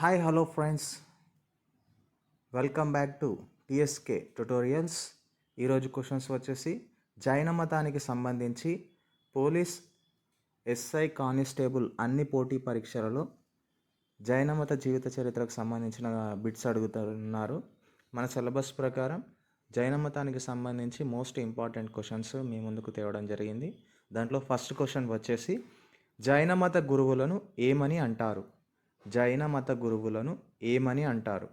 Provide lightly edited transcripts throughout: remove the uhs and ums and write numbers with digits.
Hi hello friends, welcome back to TSK tutorials. ఈరోజు questions వచ్చేసి జైన మతానికి సంబంధించి పోలీస్, ఎస్ఐ, కానిస్టేబుల్ అన్ని పోటీ పరీక్షలలో జైన మత జీవిత చరిత్రకు సంబంధించిన బిట్స్ అడుగుతున్నారు. మన సిలబస్ ప్రకారం జైన మతానికి సంబంధించి మోస్ట్ ఇంపార్టెంట్ క్వశ్చన్స్ మీ ముందుకు తేవడం జరిగింది. దాంట్లో ఫస్ట్ క్వశ్చన్ వచ్చేసి జైన మత గురువులను ఏమని అంటారు? జైన మత గురువులను ఏమని అంటారు?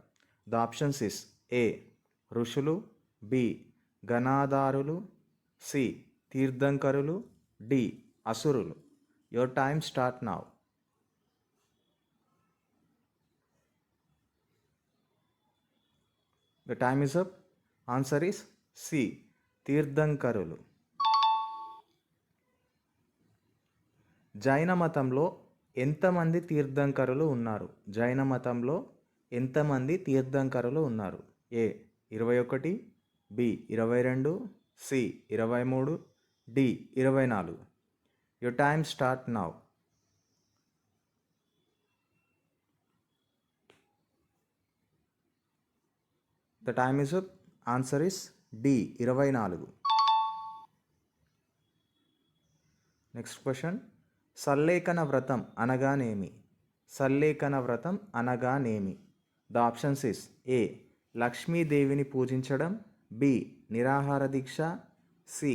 ద ఆప్షన్స్ ఇస్ ఏ ఋషులు, బి గణాధారులు, సి తీర్థంకరులు, డి అసురులు. Your time start now. The time is up. Answer is C తీర్థంకరులు. జైన మతంలో ఎంతమంది తీర్థంకరులు ఉన్నారు? జైన మతంలో ఎంతమంది తీర్థంకరులు ఉన్నారు? A 21, B 22, C 23, D 24. Your time start now. The time is up. Answer is D 24. Next question, Sallekhana వ్రతం అనగానేమి? సల్లేఖన వ్రతం అనగానేమి? ద ఆప్షన్స్ ఇస్ ఏ లక్ష్మీదేవిని పూజించడం, బి నిరాహార దీక్ష, సి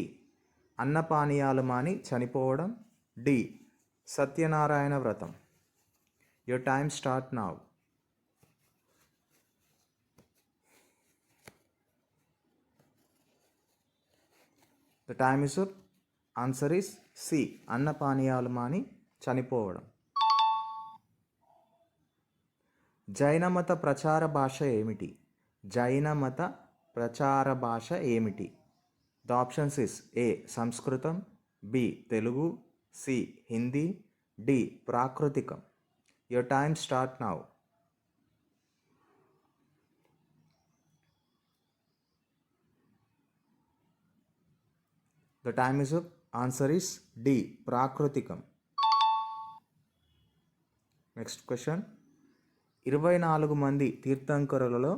అన్నపానీయాలు మాని చనిపోవడం, డి సత్యనారాయణ వ్రతం. Your time start now. The time is up. Answer is C అన్నపానీయాలు మాని చనిపోవడం. జైన మత ప్రచార భాష ఏమిటి? జైన మత ప్రచార భాష ఏమిటి? ద ఆప్షన్స్ ఇస్ ఏ సంస్కృతం, B Telugu, C Hindi, D ప్రాకృతికం. Your time start now. The time is up. Answer is D ప్రాకృతికం. నెక్స్ట్ క్వశ్చన్, 24 మంది తీర్థంకరులలో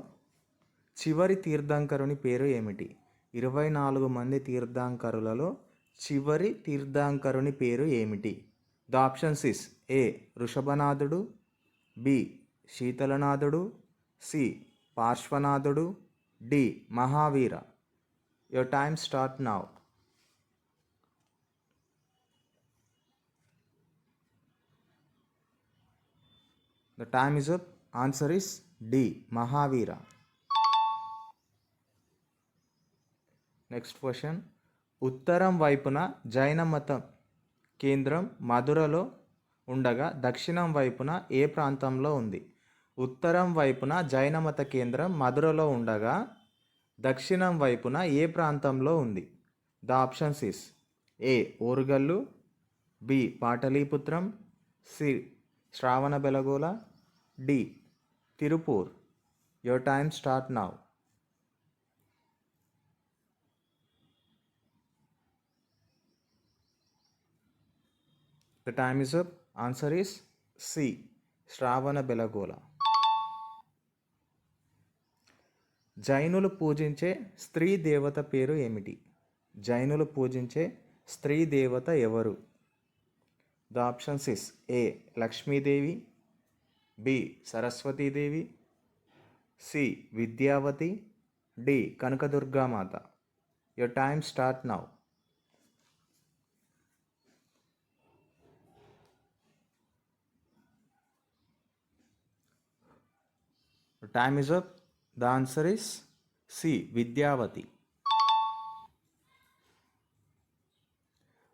చివరి తీర్థంకరుని పేరు ఏమిటి? 24 మంది తీర్థంకరులలో చివరి తీర్థంకరుని పేరు ఏమిటి? ద ఆప్షన్స్ ఇస్ ఏ వృషభనాథుడు, బి శీతలనాథుడు, సి పార్శ్వనాథుడు, D Mahavira. Your time start now. The time is up. Answer is D Mahavira. Next question, ఉత్తరం వైపున జైన మతం కేంద్రం మధురలో ఉండగా దక్షిణం వైపున ఏ ప్రాంతంలో ఉంది? ఉత్తరం వైపున జైన మత కేంద్రం మధురలో ఉండగా దక్షిణం వైపున ఏ ప్రాంతంలో ఉంది? The options is A Orugallu, B పాటలీపుత్రం, C Shravanabelagola, D Tirupur. Your time start now. The time is up. Answer is C Shravanabelagola. జైనులు పూజించే స్త్రీ దేవత పేరు ఏమిటి? జైనులు పూజించే స్త్రీ దేవత ఎవరు? The options is A Lakshmidevi, B Saraswatidevi, C Vidyavati, D Kanakadurgamata. Your time start now. Time is up. The answer is C Vidyavati.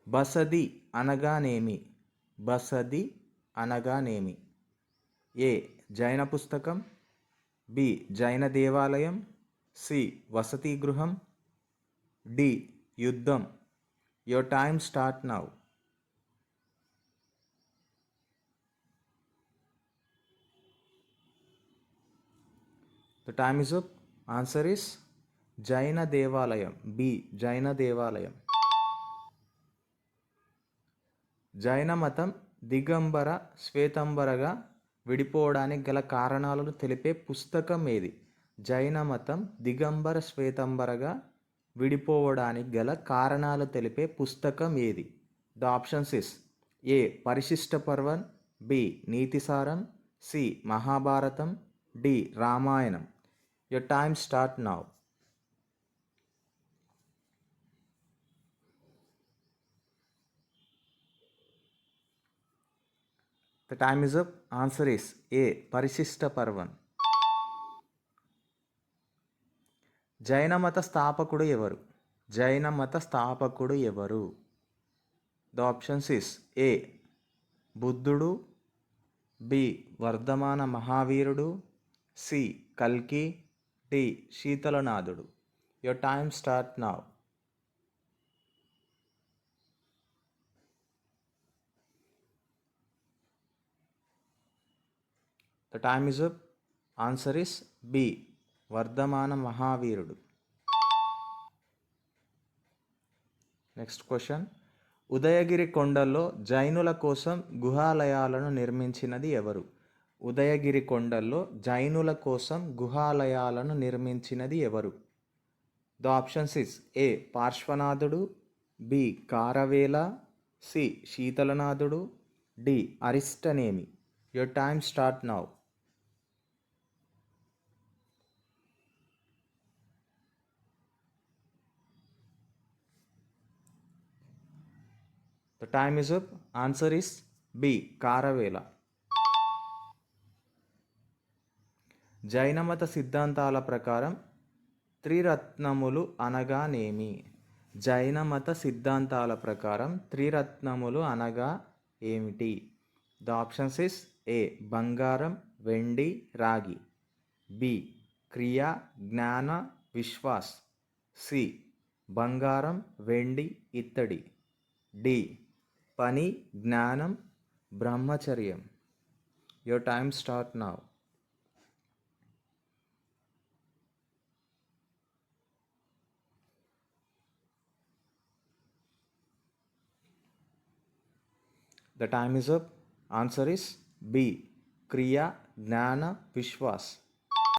బసది అనగానేమి? బసది అనగానేమి? ఏ జైన పుస్తకం, బి జైన దేవాలయం, సి వసతి గృహం, డి యుద్ధం. Your time start now. The time is up. Answer is జైన దేవాలయం, బి జైన దేవాలయం. జైన మతం దిగంబర శ్వేతంబరగా విడిపోవడానికి గల కారణాలను తెలిపే పుస్తకం ఏది? జైన మతం దిగంబర శ్వేతంబరగా విడిపోవడానికి గల కారణాలు తెలిపే పుస్తకం ఏది? The options is A Parishishta Parvan, B Nitisaram, C Mahabharatam, D Ramayanam. Your time start now. The time is up. Answer is A. Parishishta Parvan. జైన మత స్థాపకుడు ఎవరు? జైన మత స్థాపకుడు ఎవరు? ద ఆప్షన్స్ ఇస్ ఏ బుద్ధుడు, బి వర్ధమాన మహావీరుడు, సి కల్కి, డి శీతలనాథుడు. Your time start now. The time is up. Answer is B Vardhamana మహావీరుడు. Next question. ఉదయగిరి కొండల్లో జైనుల కోసం గుహాలయాలను నిర్మించినది ఎవరు? ఉదయగిరి కొండల్లో జైనుల కోసం గుహాలయాలను నిర్మించినది ఎవరు? ద ఆప్షన్స్ ఇస్ ఏ పార్శ్వనాథుడు, బి కారవేల, సి శీతలనాథుడు, D Arishtanemi. Your time start now. The time is up. Answer is B. Kharavela. జైనమత సిద్ధాంతాల ప్రకారం త్రిరత్నములు అనగానేమి? జైనమత సిద్ధాంతాల ప్రకారం త్రిరత్నములు అనగా ఏమిటి? ద ఆప్షన్స్ ఇస్ ఏ బంగారం, వెండి, రాగి, బి క్రియ, జ్ఞాన, విశ్వాస్, సి బంగారం, వెండి, ఇత్తడి, డి పని, జ్ఞానం, బ్రహ్మచర్యం. Your time start now. The time is up. Answer is B క్రియ, జ్ఞాన, విశ్వాస్.